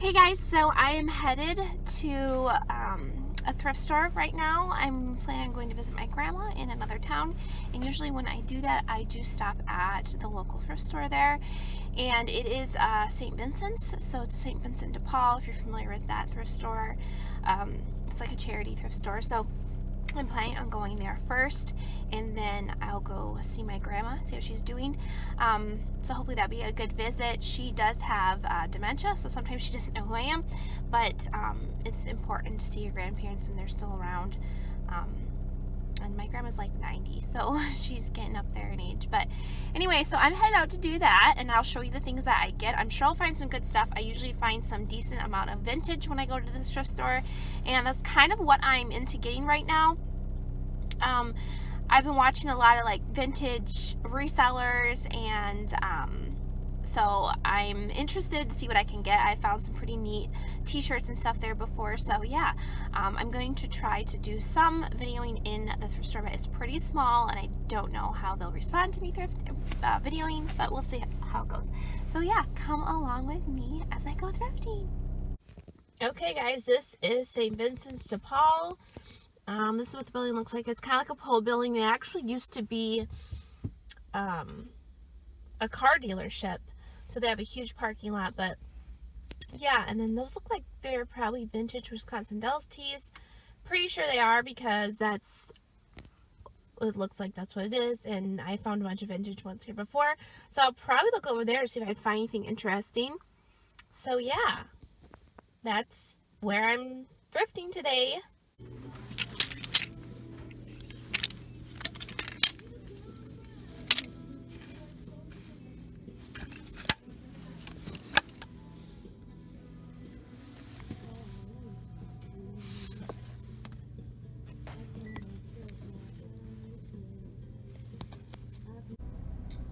Hey guys, so I am headed to a thrift store right now. I'm planning on going to visit my grandma in another town, and usually when I do that, I do stop at the local thrift store there, and it is St. Vincent's, so it's a St. Vincent de Paul, if you're familiar with that thrift store. It's like a charity thrift store, so I'm planning on going there first, and then I'll go see my grandma, see what she's doing. So hopefully that'll be a good visit. She does have dementia, so sometimes she doesn't know who I am, but it's important to see your grandparents when they're still around. And my grandma's like 90, so she's getting up there in age. But anyway, so I'm headed out to do that, and I'll show you the things that I get. I'm sure I'll find some good stuff. I usually find some decent amount of vintage when I go to this thrift store, and that's kind of what I'm into getting right now. I've been watching a lot of like vintage resellers, and so I'm interested to see what I can get. I found some pretty neat t-shirts and stuff there before, so yeah, I'm going to try to do some videoing in the thrift store, but it's pretty small and I don't know how they'll respond to me videoing, but we'll see how it goes. So yeah, come along with me as I go thrifting. Okay guys, this is St. Vincent's de Paul. This is what the building looks like. It's kind of like a pole building. It actually used to be a car dealership, so they have a huge parking lot. But yeah, and then those look like they're probably vintage Wisconsin Dells tees. Pretty sure they are, because it looks like that's what it is, and I found a bunch of vintage ones here before, so I'll probably look over there to see if I can find anything interesting. So yeah, that's where I'm thrifting today.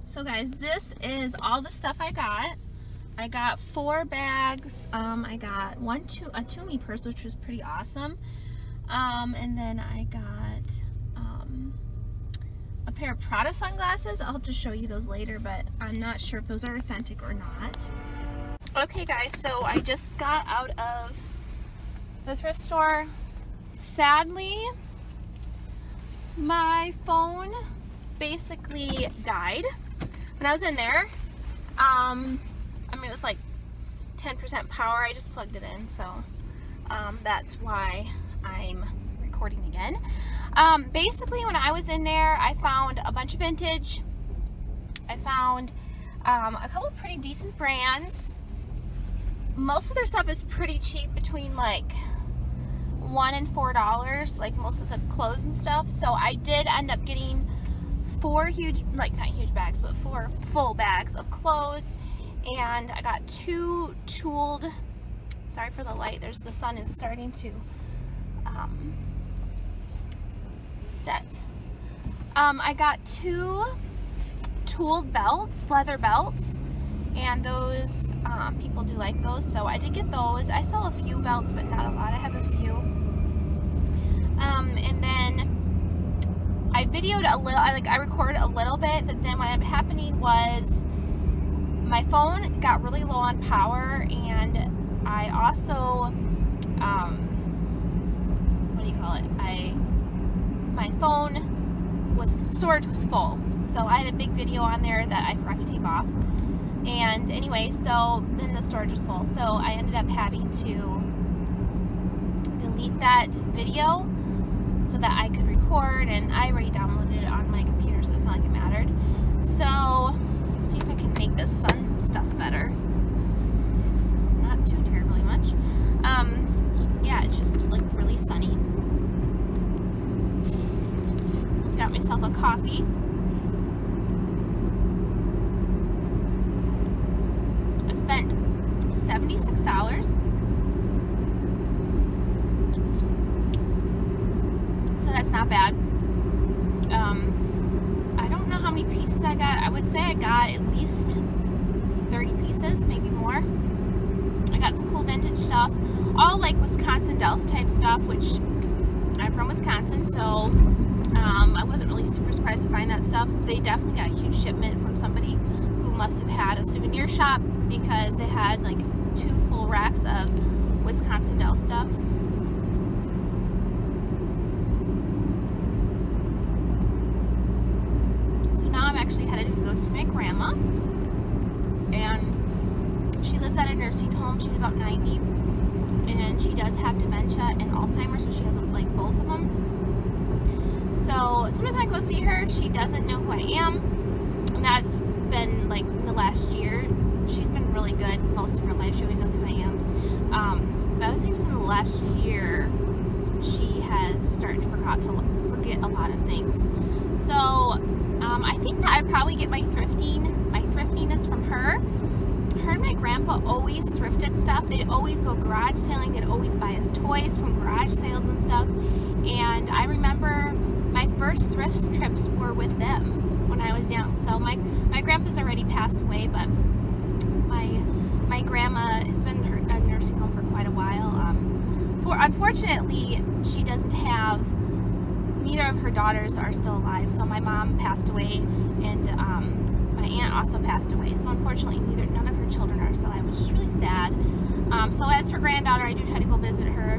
So guys, this is all the stuff I got. I got 4 bags. I got a Toomey purse, which was pretty awesome. And then I got a pair of Prada sunglasses. I'll have to show you those later, but I'm not sure if those are authentic or not. Okay guys, so I just got out of the thrift store. Sadly, my phone basically died when I was in there. I mean, it was like 10% power. I just plugged it in, so that's why I'm recording again. Basically, when I was in there, I found a bunch of vintage. I found a couple of pretty decent brands. Most of their stuff is pretty cheap, between like $1 and $4, like most of the clothes and stuff. So I did end up getting 4 huge, like not huge bags, but 4 full bags of clothes, and I got 2 tooled, sorry for the light, the sun is starting to set. I got 2 tooled belts, leather belts, and those people do like those, so I did get those. I sell a few belts, but not a lot. I have a few. And then I videoed a little, I recorded a little bit, but then what ended up happening was my phone got really low on power, and I also, what do you call it? My phone storage was full, so I had a big video on there that I forgot to take off. And anyway, so then the storage was full, so I ended up having to delete that video so that I could record, and I already downloaded it on my computer, so it's not like it mattered. So let's see if I can make this sun stuff better. Not too terribly much. Yeah, it's just like really sunny. Got myself a coffee. I spent $76. So that's not bad. I don't know how many pieces I got. I would say I got at least 30 pieces, maybe more. I got some cool vintage stuff, all like Wisconsin Dells type stuff, which I'm from Wisconsin, so I wasn't really super surprised to find that stuff. They definitely got a huge shipment from somebody who must have had a souvenir shop, because they had like 2 full racks packs of Wisconsin Dells stuff. So now I'm actually headed to go see my grandma, and she lives at a nursing home. She's about 90, and she does have dementia and Alzheimer's, so she has like both of them. So sometimes I go see her, she doesn't know who I am, and that's been like in the last year. She's been really good most of her life. She always knows who I am. But I was saying within the last year, she has started to forget a lot of things. So I think that I'd probably get my thriftiness from her. Her and my grandpa always thrifted stuff. They'd always go garage sailing. They'd always buy us toys from garage sales and stuff. And I remember my first thrift trips were with them when I was young. So my grandpa's already passed away, but my grandma has been in a nursing home for quite a while. Unfortunately, she doesn't have, neither of her daughters are still alive. So my mom passed away, and my aunt also passed away. So unfortunately, none of her children are still alive, which is really sad. So as her granddaughter, I do try to go visit her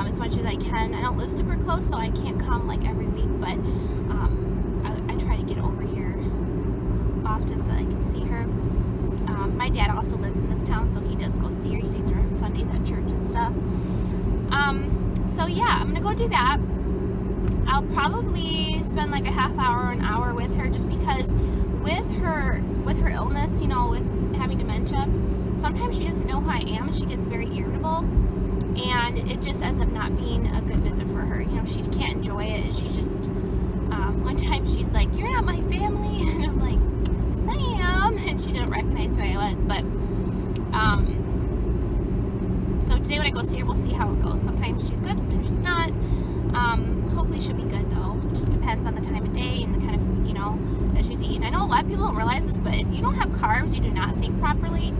as much as I can. I don't live super close, so I can't come like every week, but I try to get over here often so that I can see her. My dad also lives in this town, so he does go see her. He sees her on Sundays at church and stuff. So yeah, I'm gonna go do that. I'll probably spend like a half hour or an hour with her, just because with her illness, you know, with having dementia, sometimes she doesn't know who I am and she gets very irritable, and it just ends up not being a good visit for her. You know, she can't enjoy it. She just one time she's like, "You're not my family," and I'm like, "Yes, I am," and she didn't recognize who I was. But so today when I go see her, we'll see how it goes. Sometimes she's good, sometimes she's not. Hopefully she'll be good though. It just depends on the time of day and the kind of food, you know, that she's eating. I know a lot of people don't realize this, but if you don't have carbs, you do not think properly.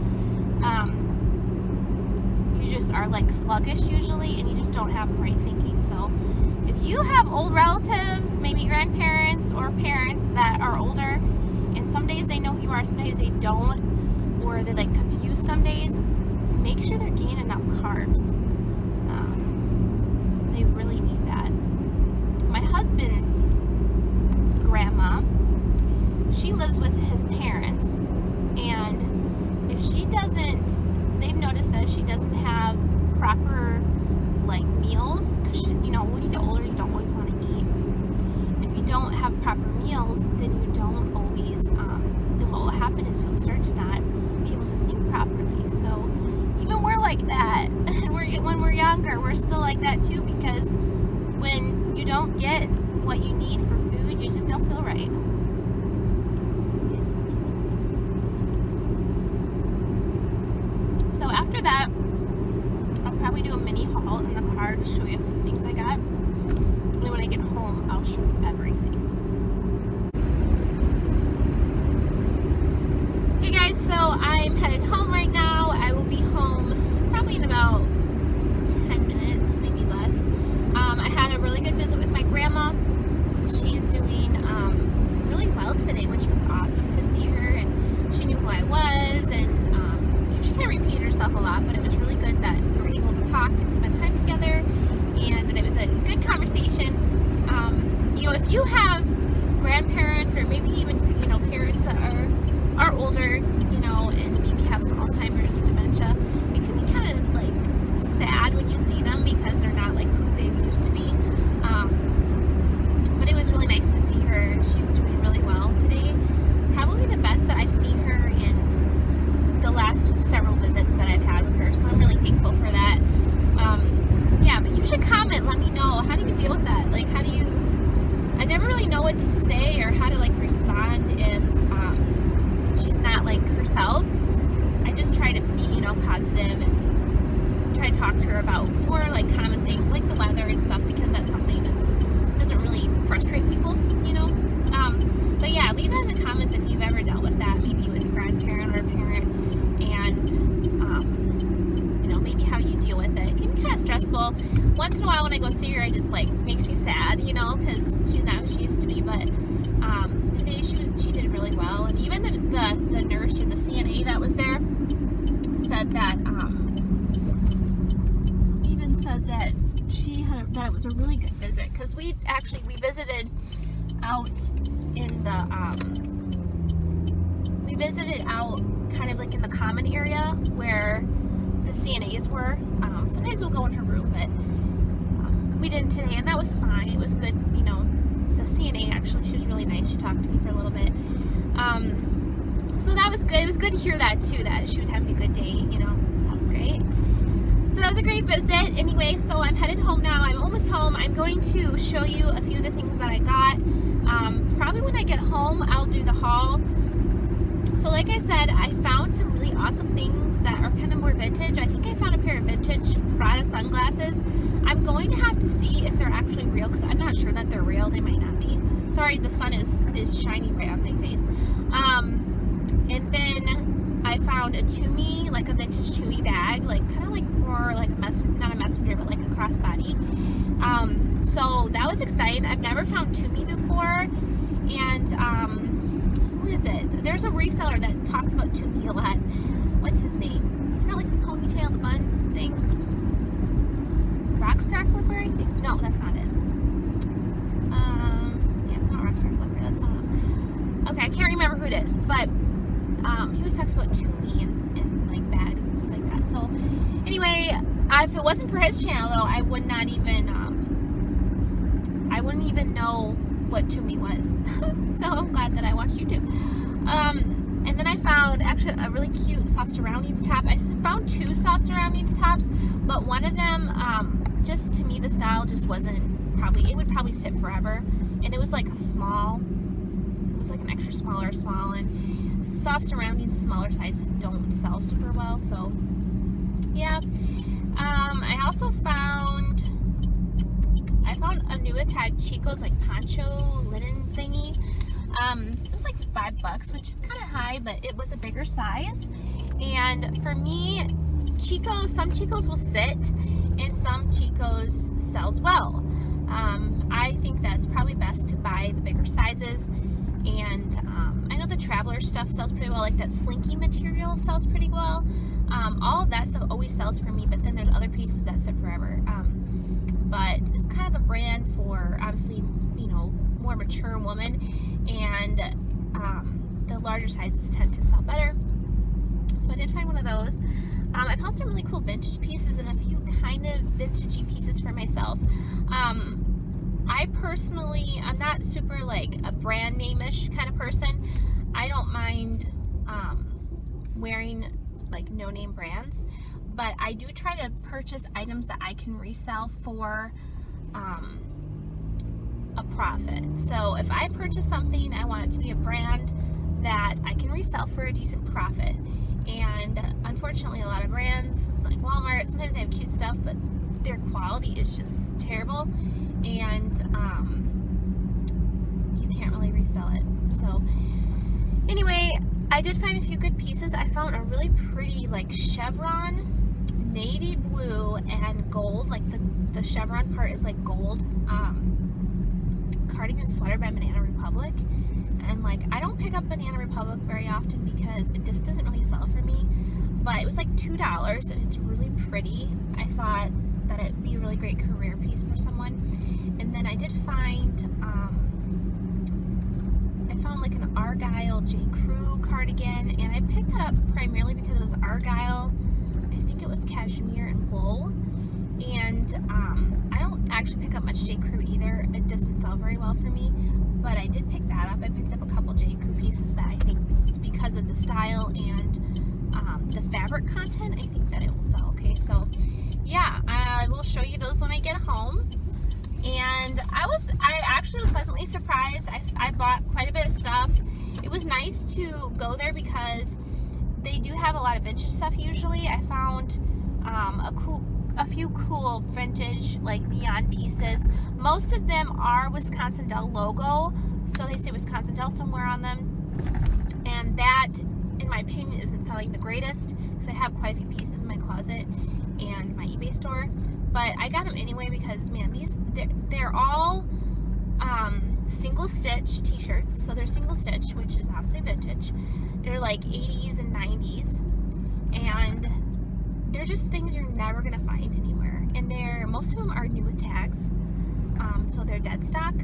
You just are like sluggish usually, and you just don't have the right thinking. So if you have old relatives, maybe grandparents or parents that are older, and some days they know who you are, some days they don't, or they're like confused some days, make sure they're getting enough carbs. They really need that. My husband's grandma, she lives with his parents, and if she doesn't, they've noticed that if she doesn't have proper like meals, because you know, when you get older, you don't always want to eat. If you don't have proper meals, then you don't always, then what will happen is you'll start to not be able to think properly. So even we're like that, and when we're younger, we're still like that too, because when you don't get what you need for food, you just don't feel right. So after that, I'll probably do a mini haul in the car to show you a few things I got. And then when I get home, I'll show you everything. Hey guys, so I'm headed home right now. I will be home probably in about 10 minutes, maybe less. I had a really good visit with my grandma. She's doing really well today, which was awesome to see her, and she knew who I was, and she kind of repeated herself a lot, but it was really good that we were able to talk and spend time together, and that it was a good conversation. You know, if you have grandparents, or maybe even, you know, parents that are older, you know, and maybe have some Alzheimer's or dementia, it can be kind of like sad when you see them because they're not like who they used to be. But it was really nice to see her. She was doing really well today. Probably the best that I've seen her in the last several visits that I've had with her, so I'm really thankful for that. Yeah, but you should comment, let me know, how do you deal with that? Like, how do you, I never really know what to say or how to like respond if she's not like herself. I just try to be, you know, positive and try to talk to her about more like common things like the weather and stuff, because that's something that doesn't really frustrate people, you know. But yeah, leave that in the comments if you've ever dealt with that, maybe with a grandparent or a parent, and you know, maybe how you deal with it. It can be kind of stressful. Once in a while when I go see her, I just like, makes me sad, you know, because she's not who she used to be. But today she did really well, and even the nurse or the CNA that was there said that that it was a really good visit, because we visited out in the we visited out kind of like in the common area where the CNAs were. Sometimes we'll go in her room, but we didn't today, and that was fine. It was good, you know. The CNA, actually, she was really nice. She talked to me for a little bit. So that was good. It was good to hear that too, that she was having a good day, you know. That was great. So that was a great visit. Anyway, so I'm headed home now. I'm almost home. I'm going to show you a few of the things that I got. Probably when I get home, I'll do the haul. So like I said, I found some really awesome things that are kind of more vintage. I think I found a pair of vintage Prada sunglasses. I'm going to have to see if they're actually real, because I'm not sure that they're real. They might not be. Sorry, the sun is shining right on my face. And then I found a Tumi, like a vintage Tumi bag, like kind of like more like not a messenger, but like a crossbody. So that was exciting. I've never found Tumi before, and who is it? There's a reseller that talks about Tumi a lot. What's his name? He's got like the ponytail, the bun thing. Rockstar Flipper, I think. No, that's not it. Yeah, it's not Rockstar Flipper. That's someone else. Okay, I can't remember who it is, but he always talks about Tumi and like bags and stuff like that. So anyway, if it wasn't for his channel, though, I would not even I wouldn't even know what Tumi was. So I'm glad that I watched YouTube. And then I found actually a really cute soft surroundings top. I found two soft surroundings tops, but one of them, just to me, the style just wasn't probably, it would probably sit forever. And it was like a small, it was like an extra small, and soft surroundings, smaller sizes don't sell super well. So yeah. I also found a new tag Chico's like poncho linen thingy. It was like $5, which is kind of high, but it was a bigger size. And for me, some Chico's will sit, and some Chico's sells well. I think that's probably best to buy the bigger sizes. And I know the Traveler stuff sells pretty well, like that slinky material sells pretty well. All of that stuff always sells for me, but then there's other pieces that sit forever. But it's kind of a brand for, obviously, you know, more mature woman, and the larger sizes tend to sell better. So I did find one of those. I found some really cool vintage pieces and a few kind of vintagey pieces for myself. I personally, I'm not super like a brand name-ish kind of person. I don't mind wearing like no-name brands, but I do try to purchase items that I can resell for a profit. So if I purchase something, I want it to be a brand that I can resell for a decent profit. And unfortunately, a lot of brands like Walmart, sometimes they have cute stuff, but their quality is just terrible, and you can't really resell it. So anyway, I did find a few good pieces. I found a really pretty like chevron navy blue and gold, like the chevron part is like gold, cardigan sweater by Banana Republic. And like, I don't pick up Banana Republic very often because it just doesn't really sell for me, but it was like $2 and it's really pretty. I thought that it'd be a really great career piece for someone. And then I did find like an Argyle J. Crew cardigan, and I picked that up primarily because it was Argyle. I think it was cashmere and wool. And I don't actually pick up much J. Crew either. It doesn't sell very well for me, but I did pick that up. I picked up a couple J. Crew pieces that I think, because of the style and the fabric content, I think that it will sell. Okay, so yeah, I will show you those when I get home. And I actually was pleasantly surprised. I bought quite a bit of stuff. It was nice to go there because they do have a lot of vintage stuff usually. I found a few cool vintage like neon pieces. Most of them are Wisconsin Dells logo, so they say Wisconsin Dells somewhere on them, and that, in my opinion, isn't selling the greatest because I have quite a few pieces in my closet and my eBay store. But I got them anyway because, man, they're all single stitch t-shirts. So they're single stitch, which is obviously vintage. They're like 80s and 90s, and they're just things you're never gonna find anywhere. and most of them are new with tags, so they're dead stock,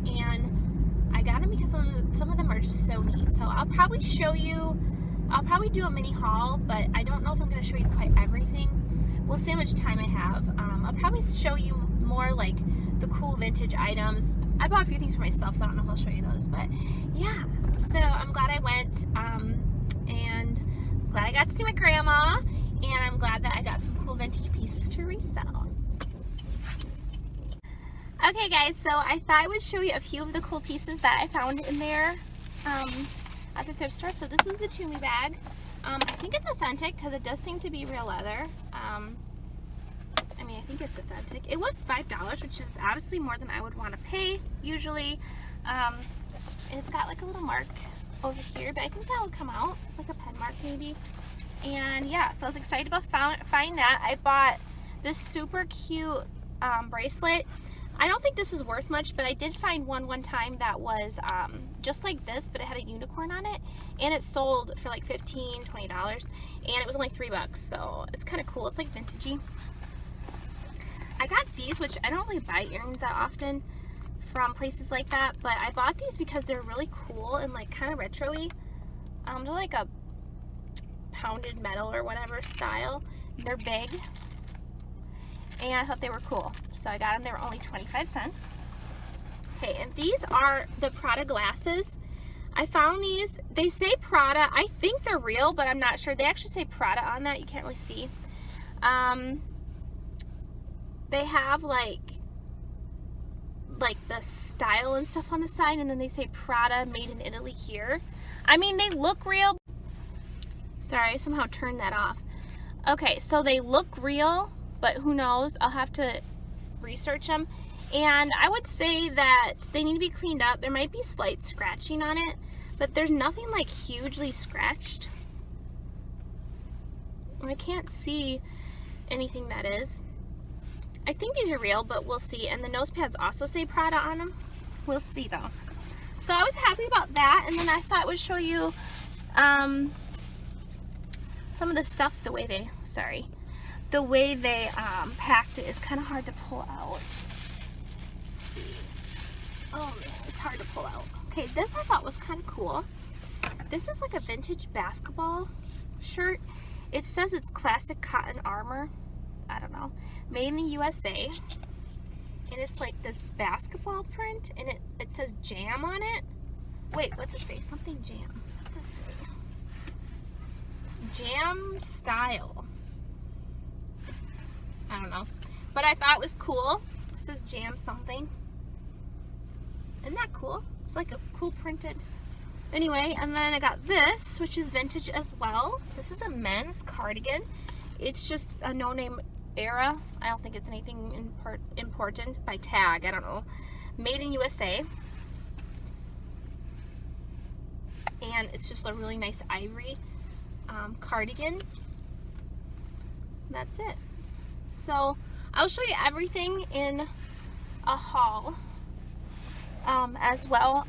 and I got them because some of them are just so neat. So I'll probably do a mini haul, but I don't know if I'm going to show you quite everything. We'll see how much time I have. I'll probably show you more like the cool vintage items. I bought a few things for myself, so I don't know if I'll show you those, but yeah. So I'm glad I went, and glad I got to see my grandma, and I'm glad that I got some cool vintage pieces to resell. Okay guys, so I thought I would show you a few of the cool pieces that I found in there at the thrift store. So this is the Toomey bag. I think it's authentic because it does seem to be real leather. I mean, I think it's authentic. It was $5, which is obviously more than I would want to pay usually. And it's got like a little mark over here, but I think that will come out. It's like a pen mark maybe. And yeah, so I was excited about finding that. I bought this super cute bracelet. I don't think this is worth much, but I did find one time that was just like this, but it had a unicorn on it, and it sold for like $15, $20, and it was only $3, so it's kind of cool. It's like vintagey. I got these, which I don't really buy earrings that often from places like that, but I bought these because they're really cool and like kind of retro-y. They're like a pounded metal or whatever style. They're big, and I thought they were cool, so I got them. They were only 25 cents. Okay, and these are the Prada glasses. I found these. They say Prada. I think they're real, but I'm not sure. They actually say Prada on that. You can't really see. They have like the style and stuff on the side, and then they say Prada made in Italy here. I mean, they look real. Sorry, I somehow turned that off. Okay, so they look real, but who knows? I'll have to research them. And I would say that they need to be cleaned up. There might be slight scratching on it, but there's nothing like hugely scratched. I can't see anything that is. I think these are real, but we'll see. And the nose pads also say Prada on them. We'll see though. So I was happy about that, and then I thought I would show you some of the stuff, the way they packed it is kind of hard to pull out. Let's see. Oh man, it's hard to pull out. Okay, this I thought was kind of cool. This is like a vintage basketball shirt. It says it's classic cotton armor. I don't know. Made in the USA. And it's like this basketball print, and it says jam on it. Wait, what's it say? Something jam. What's it say? Jam style. I don't know. But I thought it was cool. It says jam something. Isn't that cool? It's like a cool printed. Anyway, and then I got this, which is vintage as well. This is a men's cardigan. It's just a no-name era. I don't think it's anything important by tag. I don't know. Made in USA. And it's just a really nice ivory cardigan. That's it. So I'll show you everything in a haul as well.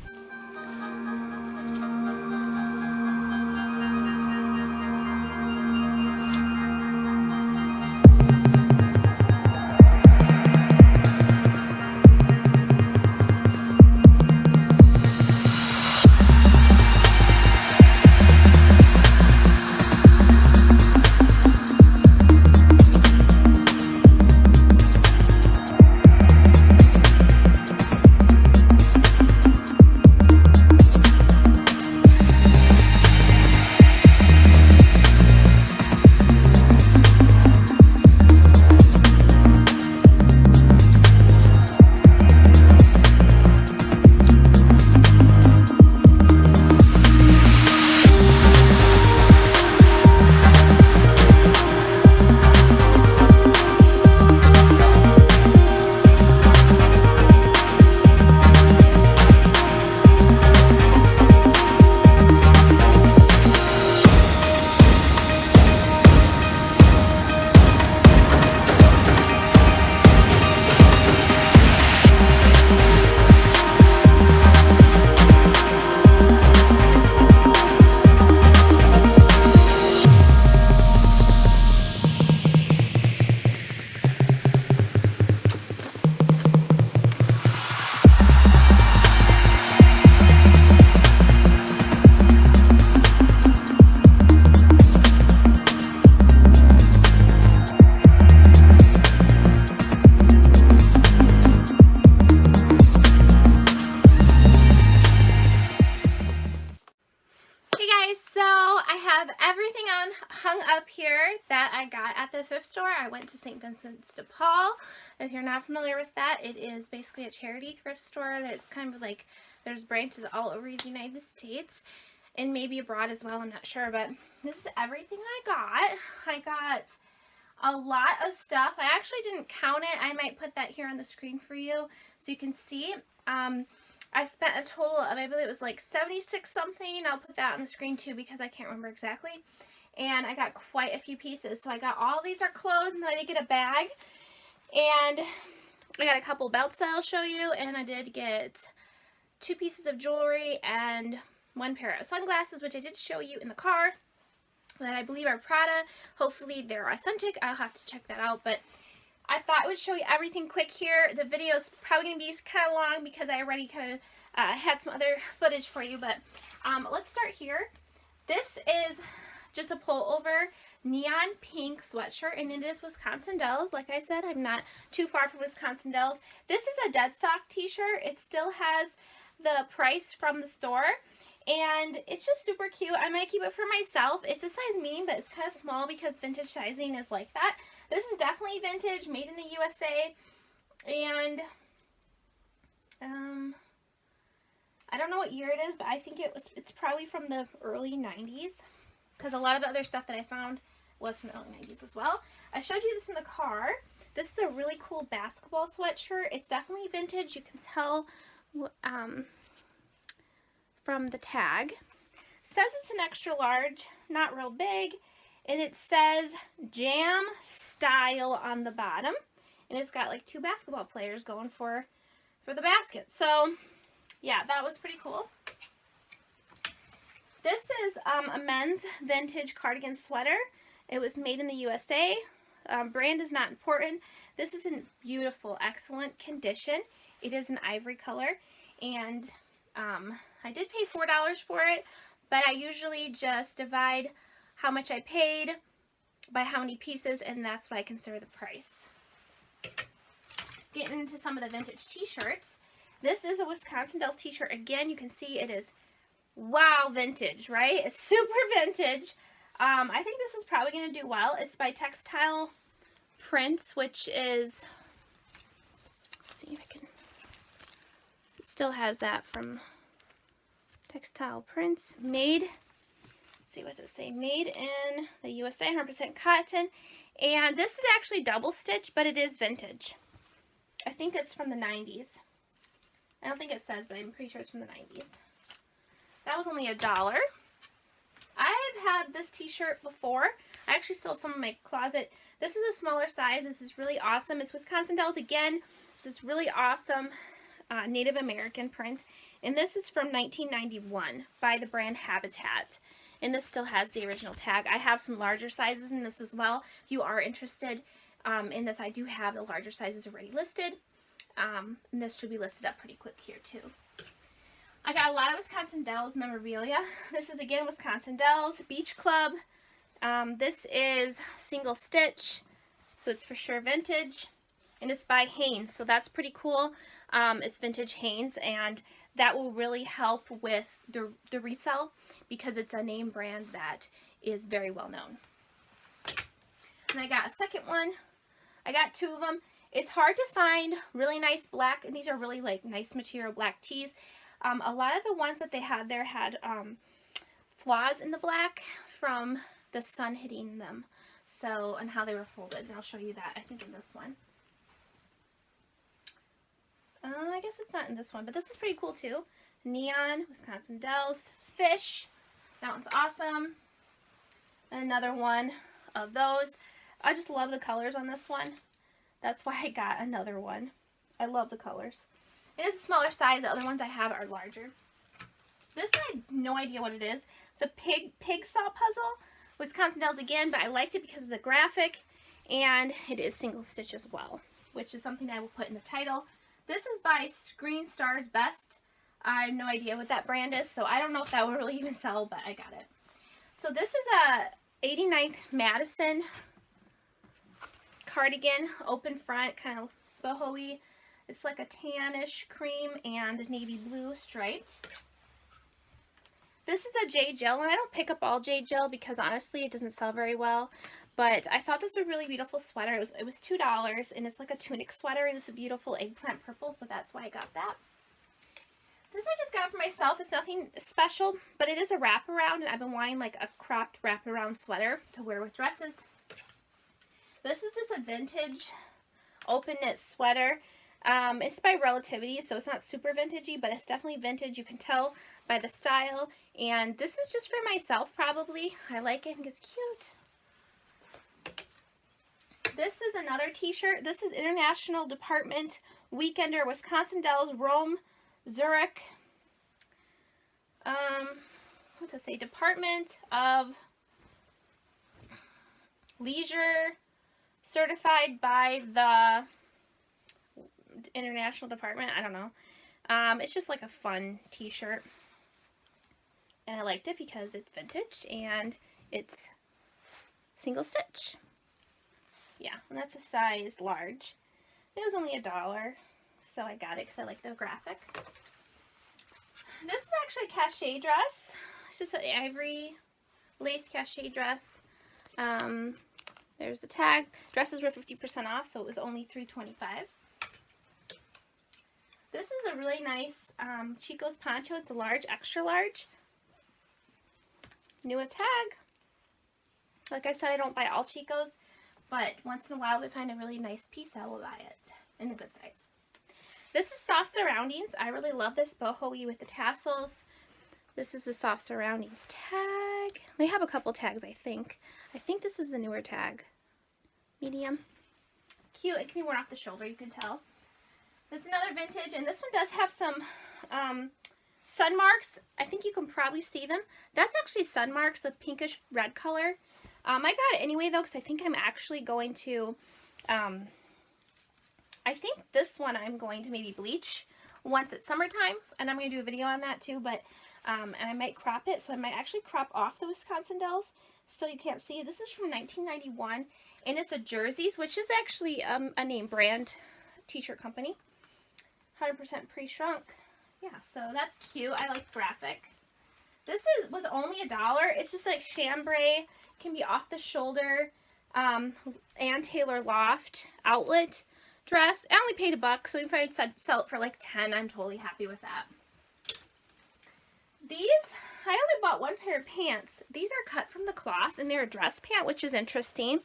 thrift store. I went to St. Vincent's de Paul. If you're not familiar with that, it is basically a charity thrift store that's kind of like, there's branches all over the United States and maybe abroad as well, I'm not sure, but this is everything I got. I got a lot of stuff. I actually didn't count it. I might put that here on the screen for you so you can see. I spent a total of, I believe it was like 76 something. I'll put that on the screen too because I can't remember exactly. And I got quite a few pieces. So I got all these are clothes, and then I did get a bag. And I got a couple belts that I'll show you. And I did get 2 pieces of jewelry and 1 pair of sunglasses, which I did show you in the car, that I believe are Prada. Hopefully they're authentic. I'll have to check that out. But I thought I would show you everything quick here. The video is probably going to be kind of long because I already kind of had some other footage for you. But let's start here. This is just a pullover neon pink sweatshirt, and it is Wisconsin Dells. Like I said, I'm not too far from Wisconsin Dells. This is a dead stock t-shirt. It still has the price from the store, and it's just super cute. I might keep it for myself. It's a size medium, but it's kind of small because vintage sizing is like that. This is definitely vintage, made in the USA, and I don't know what year it is, but I think it's probably from the early 90s, because a lot of the other stuff that I found was from the early 90s as well. I showed you this in the car. This is a really cool basketball sweatshirt. It's definitely vintage. You can tell from the tag. It says it's an extra large, not real big, and it says Jam Style on the bottom, and it's got like 2 basketball players going for the basket. So yeah, that was pretty cool. This is a men's vintage cardigan sweater. It was made in the USA. Brand is not important. This is in beautiful, excellent condition. It is an ivory color, and I did pay $4 for it, but I usually just divide how much I paid by how many pieces, and that's what I consider the price. Getting into some of the vintage t-shirts. This is a Wisconsin Dells t-shirt. Again, you can see it is, wow, vintage, right? It's super vintage. I think this is probably going to do well. It's by Textile Prints, which is, let's see if I can, it still has that from Textile Prints. Made, let's see, what's it say? Made in the USA, 100% cotton. And this is actually double stitch, but it is vintage. I think it's from the 90s. I don't think it says, but I'm pretty sure it's from the 90s. That was only $1. I've had this t-shirt before. I actually still have some in my closet. This is a smaller size. This is really awesome. It's Wisconsin Dells again. This is really awesome Native American print. And this is from 1991 by the brand Habitat. And this still has the original tag. I have some larger sizes in this as well. If you are interested in this, I do have the larger sizes already listed. And this should be listed up pretty quick here too. I got a lot of Wisconsin Dells memorabilia. This is again Wisconsin Dells Beach Club. This is single stitch, so it's for sure vintage, and it's by Hanes, so that's pretty cool. It's vintage Hanes, and that will really help with the resale because it's a name brand that is very well known. And I got a second one. I got 2 of them. It's hard to find really nice black, and these are really like nice material black tees. A lot of the ones that they had there had flaws in the black from the sun hitting them, so, and how they were folded, and I'll show you that, I think, in this one. I guess it's not in this one, but this is pretty cool too. Neon, Wisconsin Dells, fish, that one's awesome. Another one of those. I just love the colors on this one. That's why I got another one. I love the colors. It is a smaller size. The other ones I have are larger. This I have no idea what it is. It's a pig saw puzzle. Wisconsin Dells again, but I liked it because of the graphic, and it is single stitch as well, which is something I will put in the title. This is by Screen Stars Best. I have no idea what that brand is, so I don't know if that will really even sell, but I got it. So this is a 89th Madison cardigan, open front, kind of boho-y. It's like a tannish cream and navy blue striped. This is a J Jill, and I don't pick up all J Jill because honestly it doesn't sell very well. But I thought this was a really beautiful sweater. It was $2, and it's like a tunic sweater, and it's a beautiful eggplant purple, so that's why I got that. This I just got for myself. It's nothing special, but it is a wraparound, and I've been wanting like a cropped wraparound sweater to wear with dresses. This is just a vintage open knit sweater. It's by Relativity, so it's not super vintagey, but it's definitely vintage. You can tell by the style. And this is just for myself, probably. I like it. I think it's cute. This is another t-shirt. This is International Department Weekender, Wisconsin Dells, Rome, Zurich. What's it say? Department of Leisure, certified by the International Department. I don't know. It's just like a fun t-shirt. And I liked it because it's vintage and it's single stitch. Yeah, and that's a size large. It was only $1, so I got it because I like the graphic. This is actually a cachet dress. It's just an ivory lace cachet dress. There's the tag. Dresses were 50% off, so it was only $3.25. This is a really nice Chico's poncho. It's a large, extra large. New a tag. Like I said, I don't buy all Chico's, but once in a while if I find a really nice piece, I will buy it in a good size. This is Soft Surroundings. I really love this boho-y with the tassels. This is the Soft Surroundings tag. They have a couple tags, I think. I think this is the newer tag. Medium. Cute. It can be worn off the shoulder, you can tell. This is another vintage, and this one does have some sun marks. I think you can probably see them. That's actually sun marks, a pinkish red color. I got it anyway, though, because I think I'm actually going to, I think this one I'm going to maybe bleach once it's summertime, and I'm going to do a video on that too, but, and I might crop it, so I might actually crop off the Wisconsin Dells, so you can't see it. This is from 1991, and it's a Jersey's, which is actually a name brand t-shirt company. 100% pre-shrunk. Yeah, so that's cute. I like graphic. This was only $1. It's just like chambray, can be off the shoulder, Ann Taylor Loft outlet dress. I only paid $1, so if I sell it for like 10, I'm totally happy with that. These, I only bought one pair of pants. These are cut from the cloth, and they're a dress pant, which is interesting.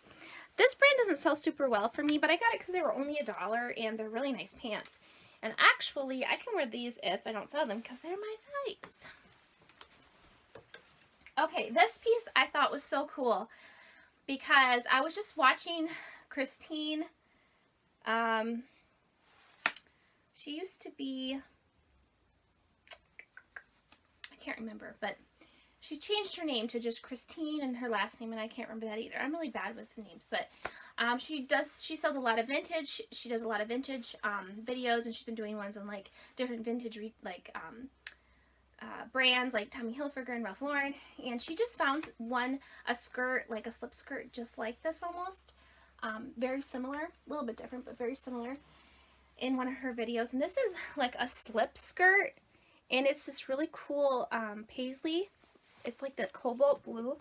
This brand doesn't sell super well for me, but I got it because they were only $1, and they're really nice pants. And actually, I can wear these if I don't sell them because they're my size. Okay, this piece I thought was so cool because I was just watching Christine. She used to be, I can't remember, but she changed her name to just Christine and her last name, and I can't remember that either. I'm really bad with names, but she sells a lot of vintage. She does a lot of vintage videos, and she's been doing ones on like different vintage brands like Tommy Hilfiger and Ralph Lauren. And she just found a skirt, like a slip skirt, just like this almost. Very similar, a little bit different, but very similar in one of her videos. And this is like a slip skirt, and it's this really cool paisley. It's like the cobalt blue.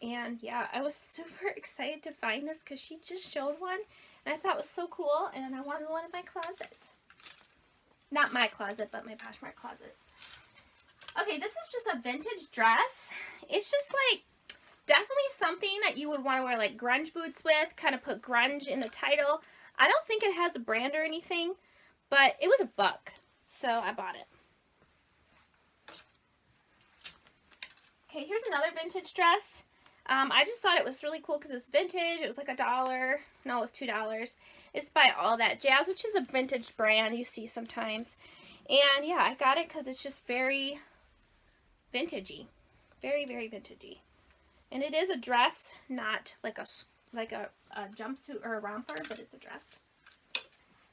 And yeah, I was super excited to find this because she just showed one, and I thought it was so cool, and I wanted one in my closet. Not my closet, but my Poshmark closet. Okay, this is just a vintage dress. It's just like definitely something that you would want to wear like grunge boots with, kind of put grunge in the title. I don't think it has a brand or anything, but it was $1, so I bought it. Okay, here's another vintage dress. I just thought it was really cool because it was vintage. It was like $1. No, it was $2. It's by All That Jazz, which is a vintage brand you see sometimes. And yeah, I got it because it's just very vintagey. Very, very vintagey. And it is a dress, not like a jumpsuit or a romper, but it's a dress.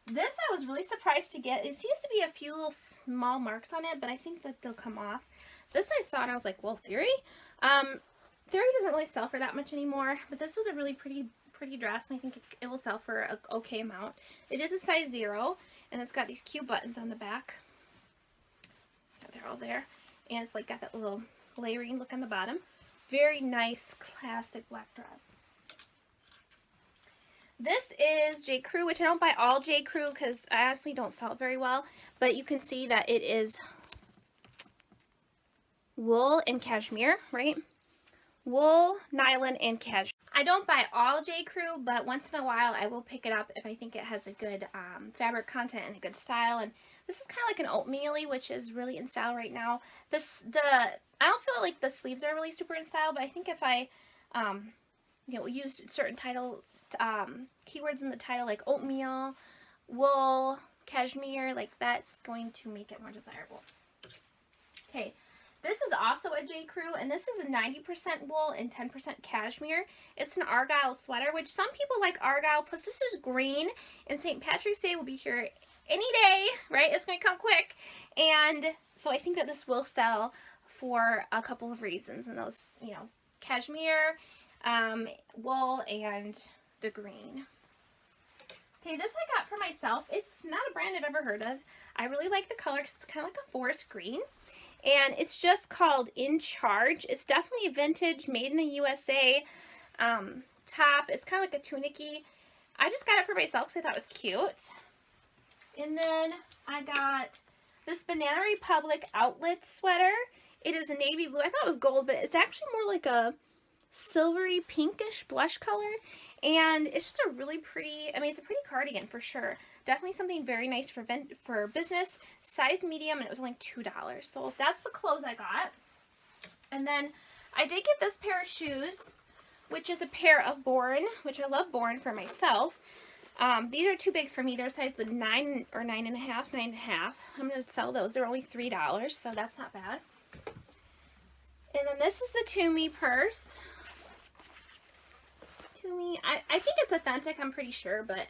This I was really surprised to get. It seems to be a few little small marks on it, but I think that they'll come off. This I saw and I was like, well, Theory? Theory doesn't really sell for that much anymore, but this was a really pretty dress, and I think it will sell for an okay amount. It is a size 0, and it's got these cute buttons on the back. They're all there. And it's like got that little layering look on the bottom. Very nice, classic black dress. This is J. Crew, which I don't buy all J. Crew because I honestly don't sell it very well. But you can see that it is wool and cashmere, right? Wool, nylon, and cashmere. I don't buy all J. Crew, but once in a while I will pick it up if I think it has a good fabric content and a good style. And this is kind of like an oatmeal-y, which is really in style right now. I don't feel like the sleeves are really super in style, but I think if I used certain keywords in the title like oatmeal, wool, cashmere, like that's going to make it more desirable. Okay. This is also a J. Crew, and this is a 90% wool and 10% cashmere. It's an argyle sweater, which some people like argyle, plus this is green, and St. Patrick's Day will be here any day, right? It's going to come quick, and so I think that this will sell for a couple of reasons, and those, cashmere, wool, and the green. Okay, this I got for myself. It's not a brand I've ever heard of. I really like the color because it's kind of like a forest green. And it's just called In Charge. It's definitely a vintage, made in the USA top. It's kind of like a tunic-y. I just got it for myself because I thought it was cute. And then I got this Banana Republic outlet sweater. It is a navy blue. I thought it was gold, but it's actually more like a silvery pinkish blush color. And it's just a really pretty, it's a pretty cardigan for sure. Definitely something very nice for business. Size medium, and it was only $2. So that's the clothes I got. And then I did get this pair of shoes, which is a pair of Born, which I love Born for myself. These are too big for me. They're size the 9 or 9.5, 9.5. I'm going to sell those. They're only $3, so that's not bad. And then this is the Tumi purse. I think it's authentic, I'm pretty sure, but,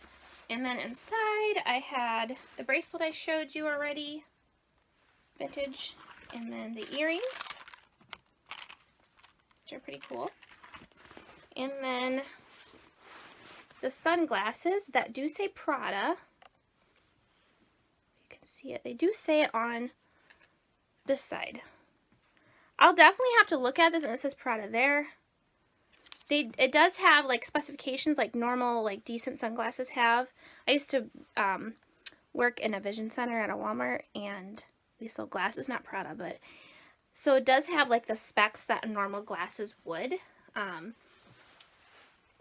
and then inside I had the bracelet I showed you already, vintage, and then the earrings, which are pretty cool, and then the sunglasses that do say Prada. You can see it. They do say it on this side. I'll definitely have to look at this, and it says Prada there. It does have like specifications like normal, like decent sunglasses have. I used to work in a vision center at a Walmart, and we sold glasses, not Prada, but so it does have like the specs that normal glasses would,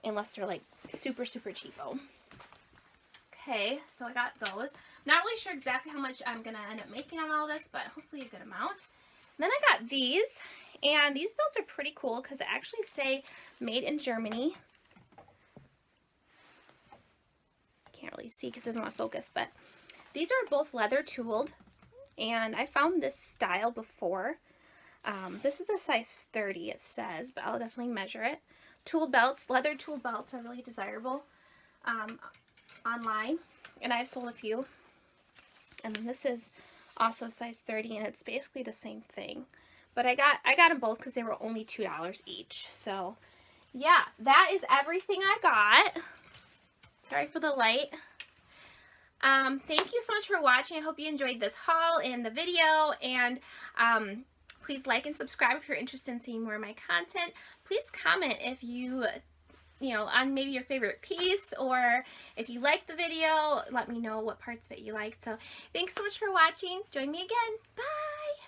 unless they're like super cheapo. Okay, so I got those. Not really sure exactly how much I'm gonna end up making on all this, but hopefully a good amount. Then I got these. And these belts are pretty cool because they actually say made in Germany. Can't really see because it doesn't want to focus, but these are both leather tooled. And I found this style before. This is a size 30, it says, but I'll definitely measure it. Tooled belts, leather tooled belts are really desirable online. And I've sold a few. And then this is also size 30, and it's basically the same thing. But I got them both because they were only $2 each. So, yeah, that is everything I got. Sorry for the light. Thank you so much for watching. I hope you enjoyed this haul and the video. And please like and subscribe if you're interested in seeing more of my content. Please comment if you on maybe your favorite piece, or if you liked the video, let me know what parts of it you liked. So, thanks so much for watching. Join me again. Bye!